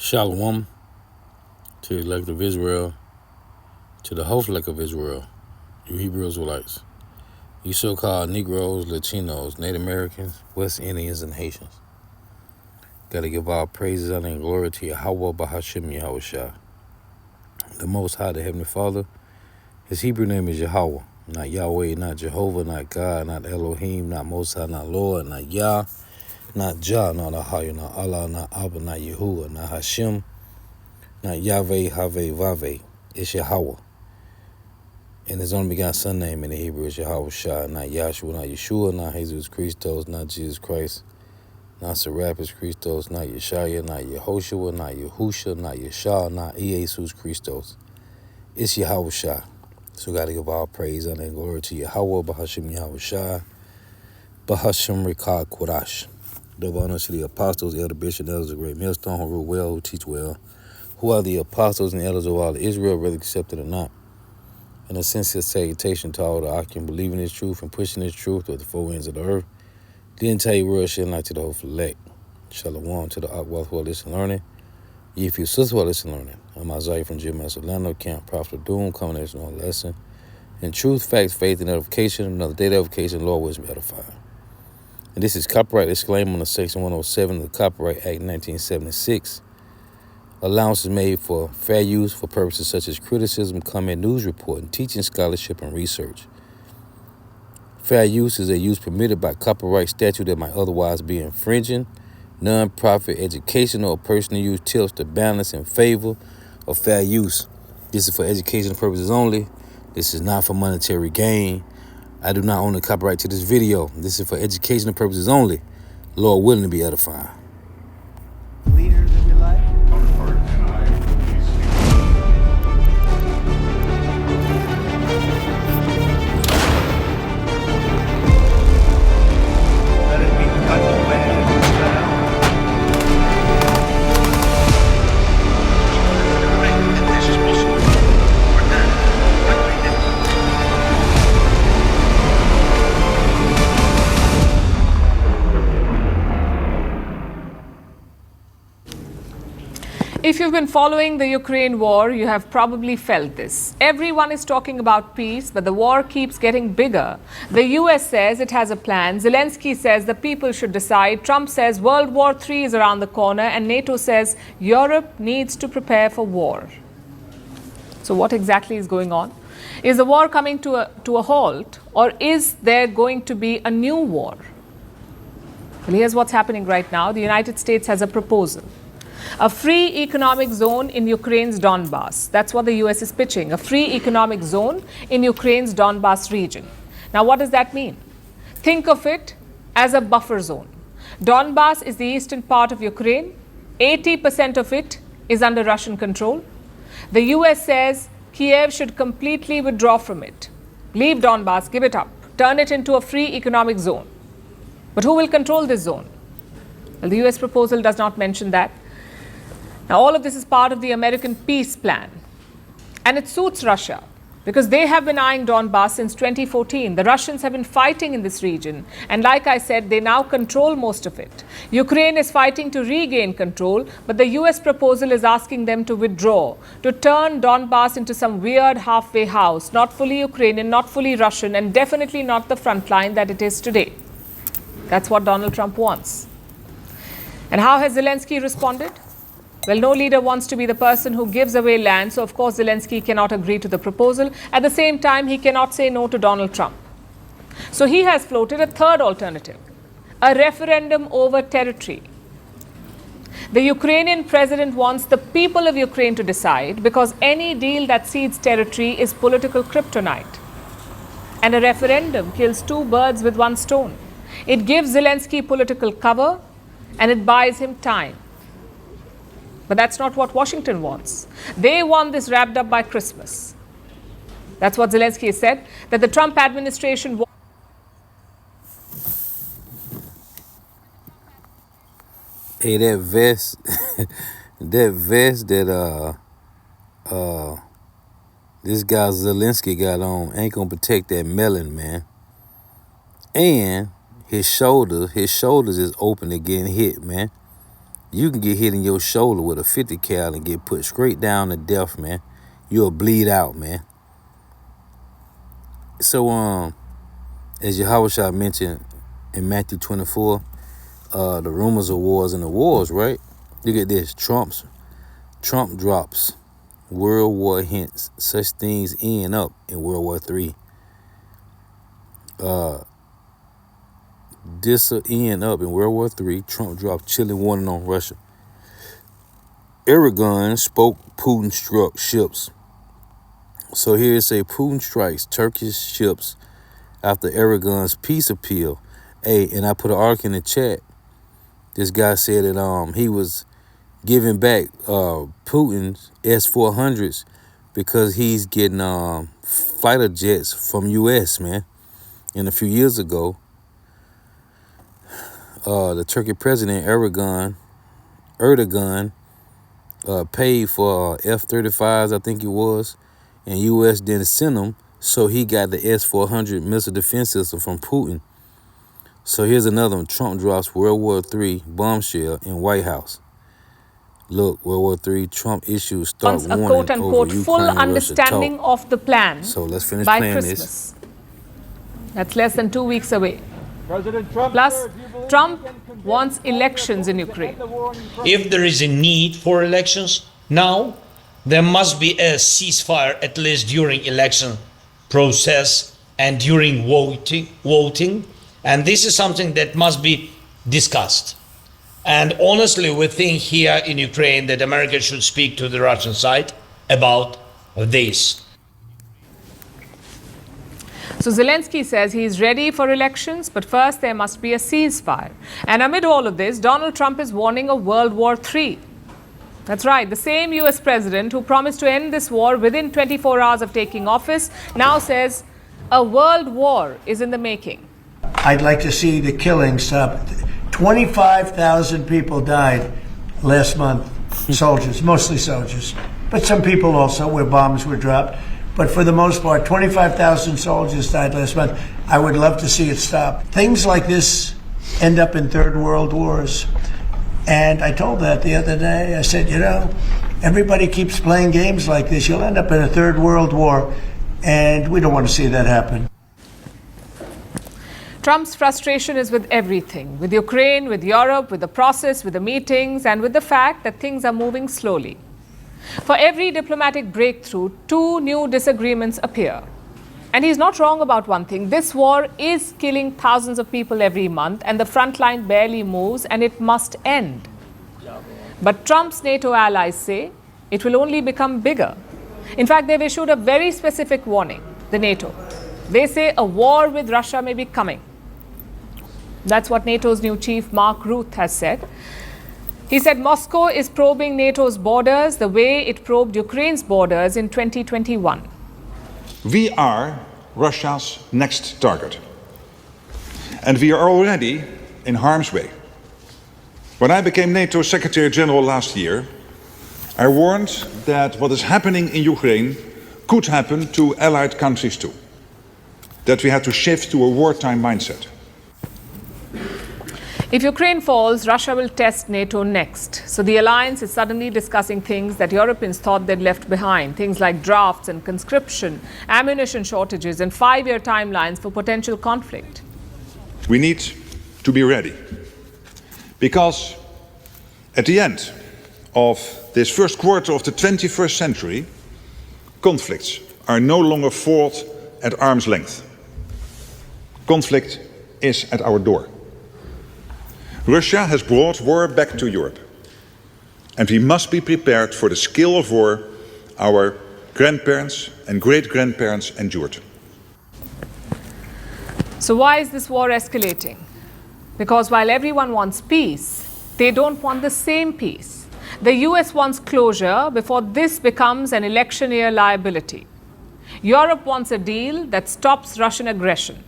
Shalom to the elect of Israel, to the whole elect of Israel, you Hebrew Israelites, you so-called Negroes, Latinos, Native Americans, West Indians, and Haitians. Got to give all praises, honor, and glory to Yahweh Bahashim Yahushua, the Most High, the Heavenly Father. His Hebrew name is Yahweh, not Yahweh, not Jehovah, not God, not Elohim, not Most High, not Lord, not Yah, not Jah, not Ahaya, not Allah, not Abba, not Yahuwah, not Hashem, not Yahweh, Haveh, Vaveh. It's Yahweh. And his only begotten son name in the Hebrew is Yahweh Shah, not Yahshua, not Yeshua, not Jesus Christos, not Jesus Christ, not Serapis Christos, not Yeshaya, not Yehoshua, not Yahusha, not Yeshua, not Jesus Christos. It's Yahweh Shah. So got to give all praise, honor, and glory to Yahweh, Bahashim Yahweh Shah, Bahashim Rikah Kodash. Double honor to the apostles, elder bishop, and elders of great millstone, who rule well, who teach well, who are the apostles and elders of all Israel, whether accepted or not. And a sincere salutation to all the Akim believing this truth and pushing this truth with the four winds of the earth. The entire world shall not to the whole elect. Shalom to the Akwath who are listening learning. Ye few sisters who are listening learning. I'm Isaiah from Jeremiah Orlando, Camp Prophet of Doom, combination on lesson. In truth, facts, faith, and edification, another day of edification, Lord wisdom edify. And this is copyright disclaimer on the Section 107 of the Copyright Act 1976. Allowance is made for fair use for purposes such as criticism, comment, news reporting, teaching, scholarship, and research. Fair use is a use permitted by copyright statute that might otherwise be infringing. Non-profit, educational, or personal use tilts the balance in favor of fair use. This is for educational purposes only. This is not for monetary gain. I do not own the copyright to this video. This is for educational purposes only. Lord willing to be edified. Leaders of your life. Let it be cut away and shut out. This is possible. We're done. If you've been following the Ukraine war, you have probably felt this. Everyone is talking about peace, but the war keeps getting bigger. The US says it has a plan. Zelensky says the people should decide. Trump says World War III is around the corner. And NATO says Europe needs to prepare for war. So what exactly is going on? Is the war coming to a halt, or is there going to be a new war? Well, here's what's happening right now. The United States has a proposal. A free economic zone in Ukraine's Donbass. That's what the US is pitching. A free economic zone in Ukraine's Donbass region. Now, what does that mean? Think of it as a buffer zone. Donbass is the eastern part of Ukraine. 80% of it is under Russian control. The US says Kiev should completely withdraw from it. Leave Donbass, give it up. Turn it into a free economic zone. But who will control this zone? Well, the US proposal does not mention that. Now, all of this is part of the American peace plan. And it suits Russia because they have been eyeing Donbass since 2014. The Russians have been fighting in this region. And like I said, they now control most of it. Ukraine is fighting to regain control, but the US proposal is asking them to withdraw, to turn Donbass into some weird halfway house, not fully Ukrainian, not fully Russian, and definitely not the front line that it is today. That's what Donald Trump wants. And how has Zelensky responded? Well, no leader wants to be the person who gives away land, so of course Zelensky cannot agree to the proposal. At the same time, he cannot say no to Donald Trump. So he has floated a third alternative, a referendum over territory. The Ukrainian president wants the people of Ukraine to decide because any deal that cedes territory is political kryptonite. And a referendum kills two birds with one stone. It gives Zelensky political cover and it buys him time. But that's not what Washington wants. They want this wrapped up by Christmas. That's what Zelensky has said, that the Trump administration... Hey, that vest, that this guy Zelensky got on ain't gonna protect that melon, man. And his shoulders is open to getting hit, man. You can get hit in your shoulder with a 50 cal and get put straight down to death, man. You'll bleed out, man. So, as Yahushua mentioned in Matthew 24, the rumors of wars and the wars, right? Look at this. Trump drops World War hints. Such things end up in World War III. This will end up in World War III. Trump dropped chilling warning on Russia. Erdogan spoke, Putin struck ships. So here it say Putin strikes Turkish ships after Erdogan's peace appeal. Hey, and I put an article in the chat. This guy said that he was giving back Putin's S-400s because he's getting fighter jets from U.S., man. And a few years ago, the Turkey president, Erdogan paid for F-35s, I think it was, and U.S. didn't send them, so he got the S-400 missile defense system from Putin. So here's another one. Trump drops World War III bombshell in White House. Look, World War III, Trump issues start warning a quote-unquote over full Ukraine, understanding Russia talk. of the plan So let's finish by playing Christmas. this. That's less than 2 weeks away. President Trump, Plus, Trump wants elections in Ukraine. If there is a need for elections now, there must be a ceasefire at least during election process and during voting. And this is something that must be discussed. And honestly, we think here in Ukraine that America should speak to the Russian side about this. So Zelensky says he's ready for elections, but first there must be a ceasefire. And amid all of this, Donald Trump is warning of World War III. That's right, the same US president who promised to end this war within 24 hours of taking office now says a world war is in the making. I'd like to see the killing stop. 25,000 people died last month, soldiers, mostly soldiers, but some people also where bombs were dropped. But for the most part, 25,000 soldiers died last month. I would love to see it stop. Things like this end up in third world wars. And I told that the other day. I said, you know, everybody keeps playing games like this. You'll end up in a third world war. And we don't want to see that happen. Trump's frustration is with everything, with Ukraine, with Europe, with the process, with the meetings, and with the fact that things are moving slowly. For every diplomatic breakthrough, two new disagreements appear. And he's not wrong about one thing. This war is killing thousands of people every month, and the front line barely moves, and it must end. But Trump's NATO allies say it will only become bigger. In fact, they've issued a very specific warning, the NATO. They say a war with Russia may be coming. That's what NATO's new chief, Mark Rutte, has said. He said Moscow is probing NATO's borders the way it probed Ukraine's borders in 2021. We are Russia's next target. And we are already in harm's way. When I became NATO Secretary General last year, I warned that what is happening in Ukraine could happen to allied countries too. That we had to shift to a wartime mindset. If Ukraine falls, Russia will test NATO next. So the alliance is suddenly discussing things that Europeans thought they'd left behind. Things like drafts and conscription, ammunition shortages, and 5-year timelines for potential conflict. We need to be ready. Because at the end of this first quarter of the 21st century, conflicts are no longer fought at arm's length. Conflict is at our door. Russia has brought war back to Europe. And we must be prepared for the scale of war our grandparents and great-grandparents endured. So why is this war escalating? Because while everyone wants peace, they don't want the same peace. The US wants closure before this becomes an election year liability. Europe wants a deal that stops Russian aggression.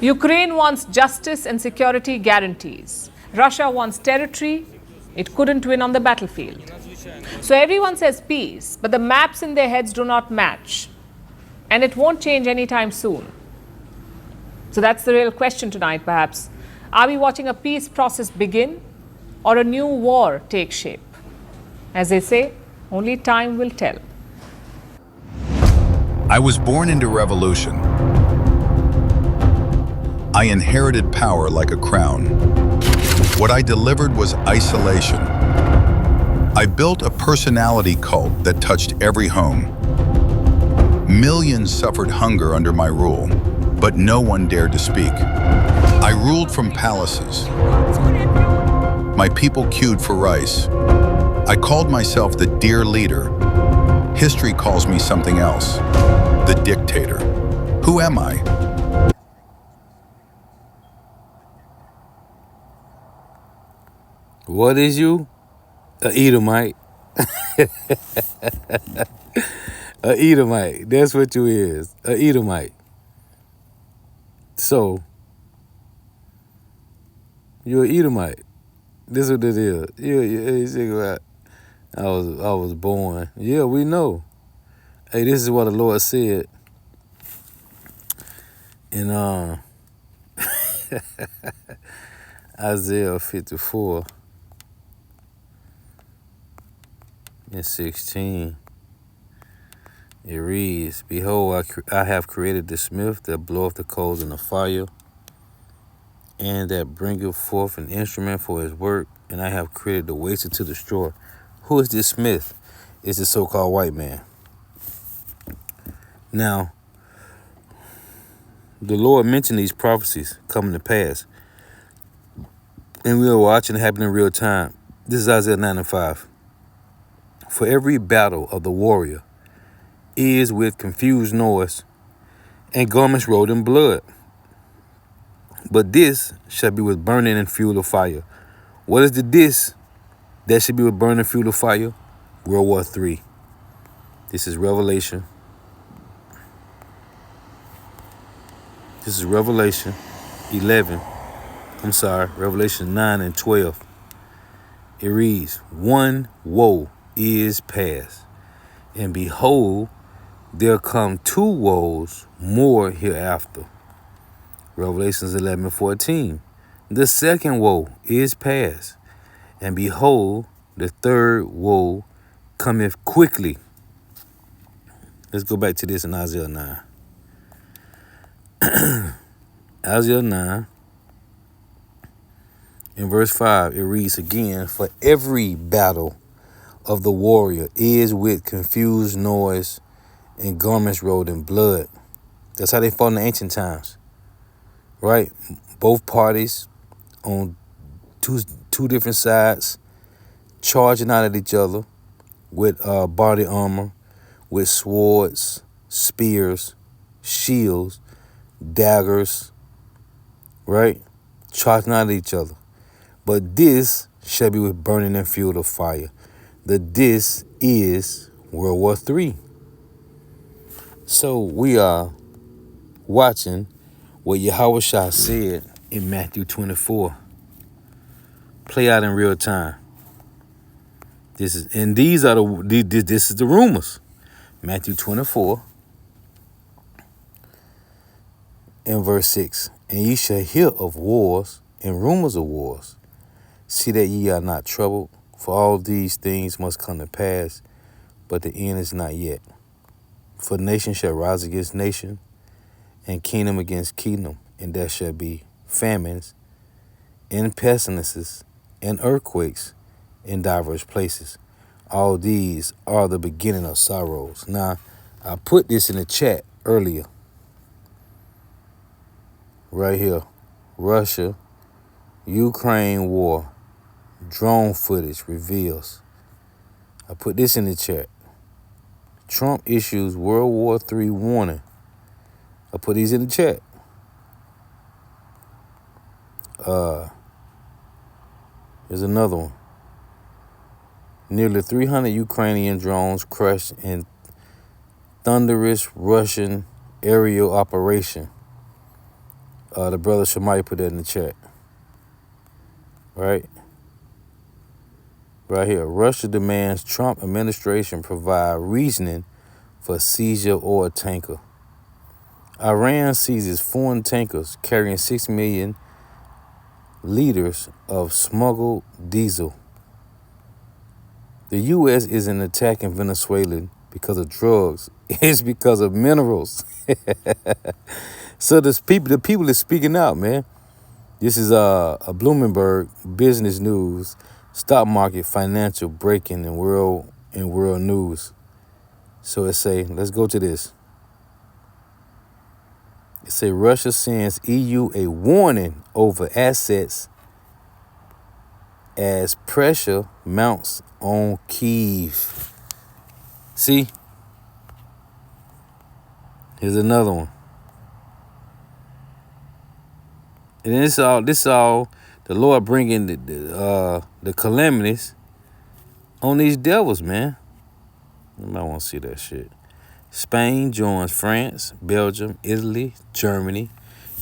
Ukraine wants justice and security guarantees. Russia wants territory it couldn't win on the battlefield. So everyone says peace, but the maps in their heads do not match. And it won't change anytime soon. So that's the real question tonight, perhaps. Are we watching a peace process begin, or a new war take shape? As they say, only time will tell. I was born into revolution. I inherited power like a crown. What I delivered was isolation. I built a personality cult that touched every home. Millions suffered hunger under my rule, but no one dared to speak. I ruled from palaces. My people queued for rice. I called myself the dear leader. History calls me something else, the dictator. Who am I? What is you? A Edomite. A Edomite. That's what you is. A Edomite. So, you're an Edomite. This is what it is. You think about, I was born. Yeah, we know. Hey, this is what the Lord said in Isaiah 54 and 16. It reads, Behold, I have created the smith that bloweth the coals in the fire, and that bringeth forth an instrument for his work, and I have created the waster to destroy. Who is this smith? It's the so-called white man. Now, the Lord mentioned these prophecies coming to pass, and we are watching it happen in real time. This is Isaiah 9:5. For every battle of the warrior is with confused noise and garments rolled in blood. But this shall be with burning and fuel of fire. What is the this that should be with burning and fuel of fire? World War III. This is Revelation. This is Revelation 11. Revelation 9 and 12. It reads, One woe is past, and behold, there come two woes more hereafter. Revelations 11:14. The second woe is past, and behold, the third woe cometh quickly. Let's go back to this in Isaiah 9. Isaiah 9, in verse 5, it reads again, For every battle of the warrior is with confused noise and garments rolled in blood. That's how they fought in the ancient times, right? Both parties on two different sides, charging out at each other with body armor, with swords, spears, shields, daggers, right? Charging out at each other. But this shall be with burning and fuel of fire. The this is World War III. So we are watching what Yahushua said in Matthew 24 play out in real time. This is the rumors. Matthew 24 and verse 6. And ye shall hear of wars and rumors of wars. See that ye are not troubled, for all these things must come to pass, but the end is not yet. For nation shall rise against nation, and kingdom against kingdom, and there shall be famines, and pestilences, and earthquakes in diverse places. All these are the beginning of sorrows. Now, I put this in the chat earlier. Right here. Russia, Ukraine war, drone footage reveals. I put this in the chat. Trump issues World War III warning. I put these in the chat. Here's another one. Nearly 300 Ukrainian drones crushed in thunderous Russian aerial operation. The brother Shemai put that in the chat. Right here. Russia demands Trump administration provide reasoning for seizure or a tanker. Iran seizes foreign tankers carrying 6 million liters of smuggled diesel. The U.S. isn't attacking Venezuela because of drugs. It's because of minerals. So the people is speaking out, man. This is a Bloomberg Business News stock market financial breaking in world news. So it say, let's go to this. It say Russia sends EU a warning over assets as pressure mounts on Kyiv. See? Here's another one. And then this all the Lord bringing the calamities on these devils, man. You might want to see that shit. Spain joins France, Belgium, Italy, Germany,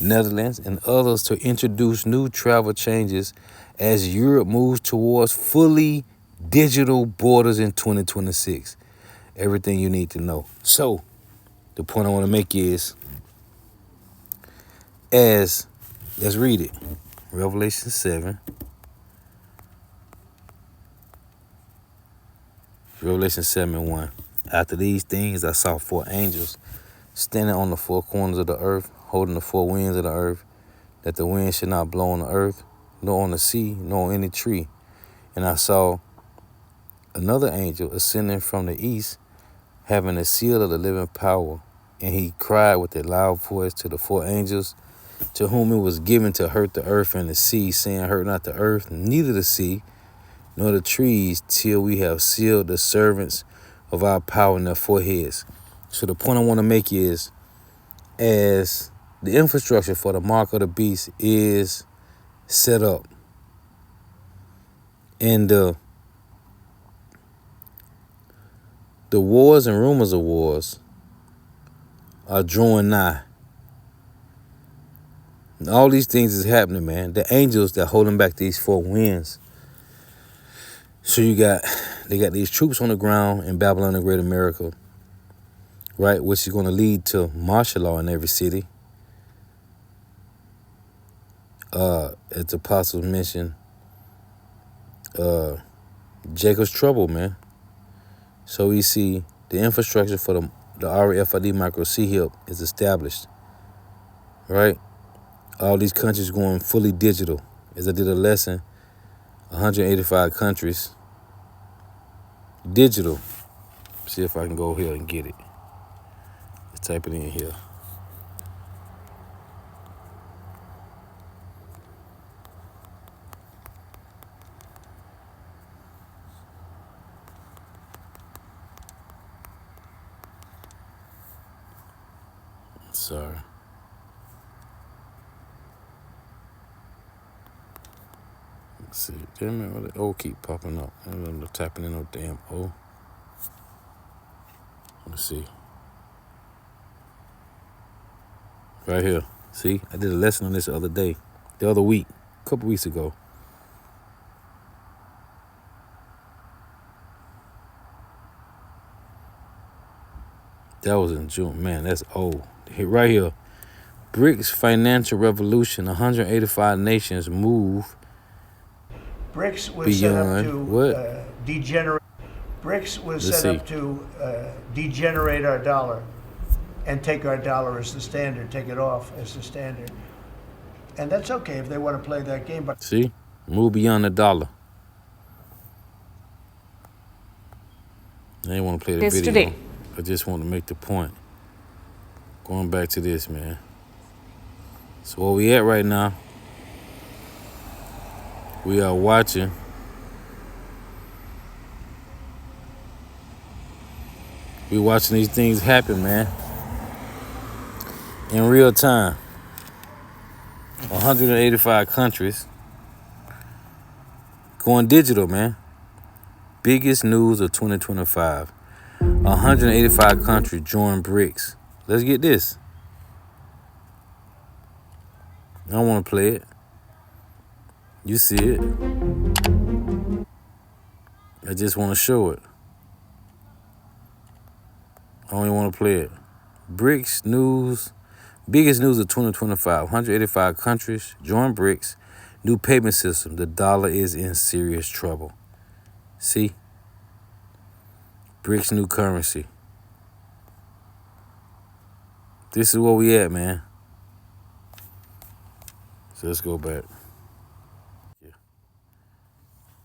Netherlands, and others to introduce new travel changes as Europe moves towards fully digital borders in 2026. Everything you need to know. So, the point I want to make is, let's read it. Revelation 7. Revelation 7:1. After these things, I saw 4 angels standing on the 4 corners of the earth, holding the 4 winds of the earth, that the wind should not blow on the earth, nor on the sea, nor on any tree. And I saw another angel ascending from the east, having a seal of the living power. And he cried with a loud voice to the 4 angels, to whom it was given to hurt the earth and the sea, saying, hurt not the earth, neither the sea, nor the trees, till we have sealed the servants of our power in their foreheads. So the point I want to make is, as the infrastructure for the mark of the beast is set up, and the wars and rumors of wars are drawing nigh. And all these things is happening, man. The angels that holding back these 4 winds. So they got these troops on the ground in Babylon the Great America, right? Which is going to lead to martial law in every city. As the apostles mentioned, Jacob's trouble, man. So we see the infrastructure for the RFID micro C-HIP is established, right? All these countries going fully digital. As I did a lesson, 185 countries, digital. See if I can go here and get it. Let's type it in here. Sorry. Let's see. Damn it, why the O keep popping up? I don't know, tapping in no damn O. Let's see. Right here. See, I did a lesson on this the other week, a couple weeks ago. That was in June. Man, that's old. Right here. BRICS financial revolution. 185 nations move BRICS was set up beyond to what? degenerate. BRICS was Let's set up to degenerate our dollar and take our dollar as the standard, take it off as the standard. And that's okay if they want to play that game. But See? Move beyond the dollar. I didn't want to play the Yes, video. today. I just want to make the point. Going back to this, man. So where we at right now, we are watching these things happen, man. In real time. 185 countries going digital, man. Biggest news of 2025. 185 countries join BRICS. Let's get this. I don't want to play it. You see it. I just want to show it. I don't even want to play it. BRICS news. Biggest news of 2025. 185 countries join BRICS. New payment system. The dollar is in serious trouble. See? BRICS new currency. This is where we at, man. So let's go back. Yeah.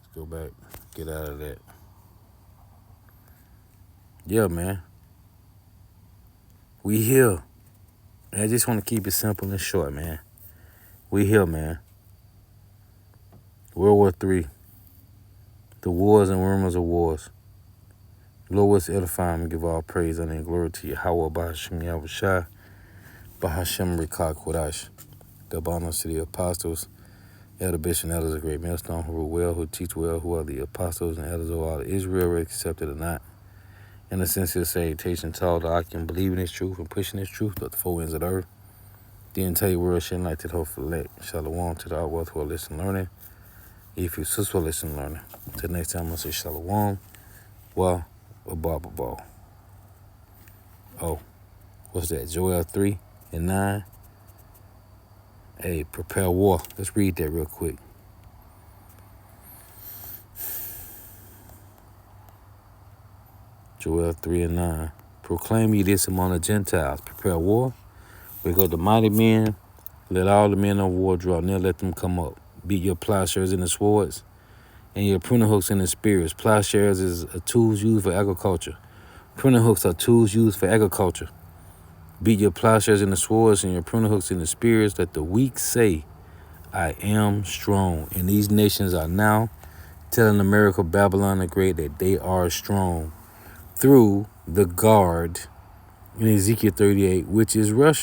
Let's go back. Get out of that. Yeah, man. We here. I just want to keep it simple and short, man. We here, man. World War III. The wars and rumors of wars. Lord, what's edifying and give all praise and glory to Yahweh, Bahashem Yahushua, Bahashem Rikah Kodash. The bonus to the apostles, elder bishop and elders of great millstone, who rule well, who teach well, who are the apostles and elders of all of Israel, whether accepted or not. In the sense of salutation to all the I can believe in this truth and pushing this truth to the four ends of the earth. The entire world shall like to the hopeful elect. Shalom to the all wealth who are listening learning. If you sus will listen learning. Till next time, I'll say shalom. Well, ball. Oh, what's that? Joel 3:9. Hey, prepare war. Let's read that real quick. Joel 3:9. Proclaim ye this among the Gentiles. Prepare war. We go the mighty men. Let all the men of war draw near. Let them come up. Beat your plowshares in the swords and your pruning hooks in the spears. Plowshares is tools used for agriculture. Pruning hooks are tools used for agriculture. Beat your plowshares in the swords and your pruning hooks in the spears. Let the weak say, I am strong. And these nations are now telling America, Babylon the Great, that they are strong through the guard in Ezekiel 38, which is Russia.